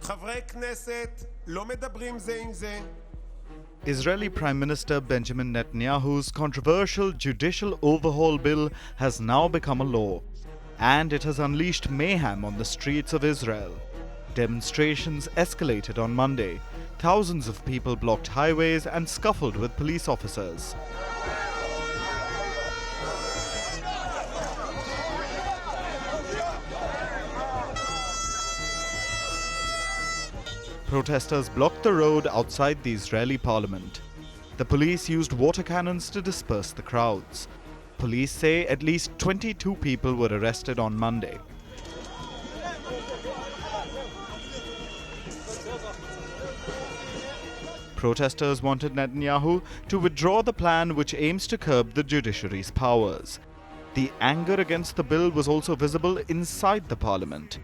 חברי כנסת לא מדברים זה עם זה. Israeli Prime Minister Benjamin Netanyahu's controversial judicial overhaul bill has now become a law, and it has unleashed mayhem on the streets of Israel. Demonstrations escalated on Monday. Thousands of people blocked highways and scuffled with police officers. Protesters blocked the road outside the Israeli parliament. The police used water cannons to disperse the crowds. Police say at least 22 people were arrested on Monday. Protesters wanted Netanyahu to withdraw the plan which aims to curb the judiciary's powers. The anger against the bill was also visible inside the parliament.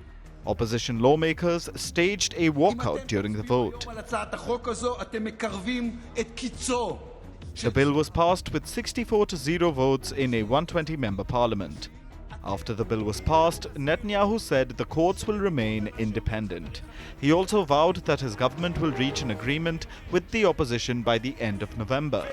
Opposition lawmakers staged a walkout during the vote. The bill was passed with 64-0 votes in a 120-member parliament. After the bill was passed, Netanyahu said the courts will remain independent. He also vowed that his government will reach an agreement with the opposition by the end of November.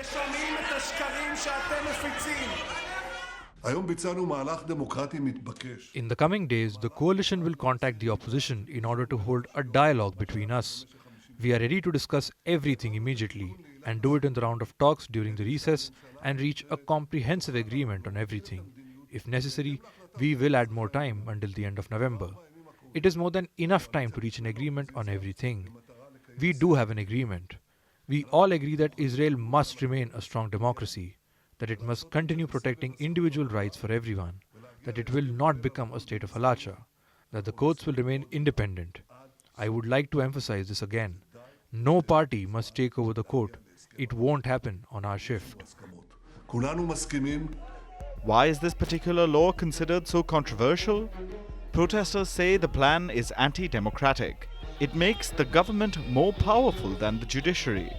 In the coming days, the coalition will contact the opposition in order to hold a dialogue between us. We are ready to discuss everything immediately and do it in the round of talks during the recess and reach a comprehensive agreement on everything. If necessary, we will add more time until the end of November. It is more than enough time to reach an agreement on everything. We do have an agreement. We all agree that Israel must remain a strong democracy, that it must continue protecting individual rights for everyone, that it will not become a state of halacha, that the courts will remain independent. I would like to emphasize this again. No party must take over the court. It won't happen on our shift. Why is this particular law considered so controversial? Protesters say the plan is anti-democratic. It makes the government more powerful than the judiciary.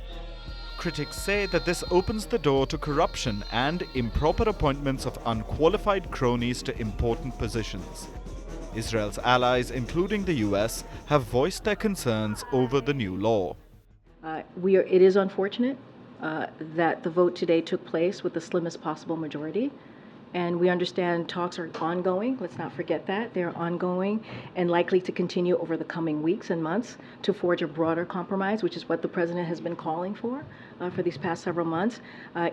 Critics say that this opens the door to corruption and improper appointments of unqualified cronies to important positions. Israel's allies, including the US, have voiced their concerns over the new law. It is unfortunate that the vote today took place with the slimmest possible majority. And we understand talks are ongoing. Let's not forget that. They're ongoing and likely to continue over the coming weeks and months to forge a broader compromise, which is what the president has been calling for these past several months,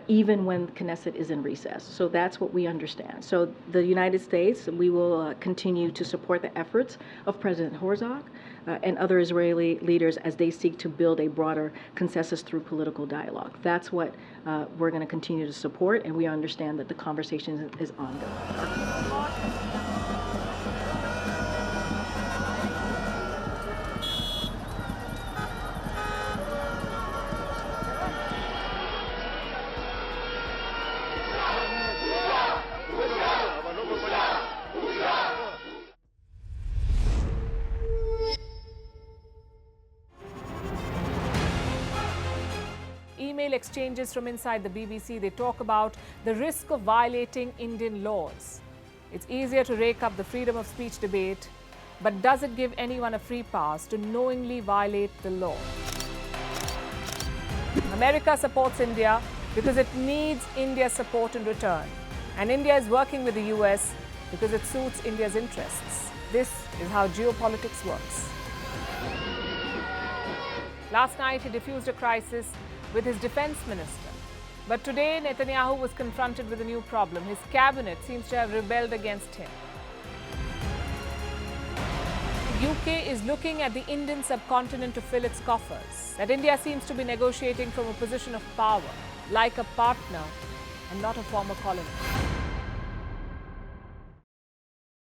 even when Knesset is in recess. So that's what we understand. So the United States, we will continue to support the efforts of President Herzog and other Israeli leaders as they seek to build a broader consensus through political dialogue. That's what we're going to continue to support, and we understand that the conversation is ongoing. Email exchanges from inside the BBC, they talk about the risk of violating Indian laws. It's easier to rake up the freedom of speech debate, but does it give anyone a free pass to knowingly violate the law? America supports India because it needs India's support in return. And India is working with the US because it suits India's interests. This is how geopolitics works. Last night, he diffused a crisis with his defense minister. But today, Netanyahu was confronted with a new problem. His cabinet seems to have rebelled against him. The UK is looking at the Indian subcontinent to fill its coffers. That India seems to be negotiating from a position of power, like a partner and not a former colony.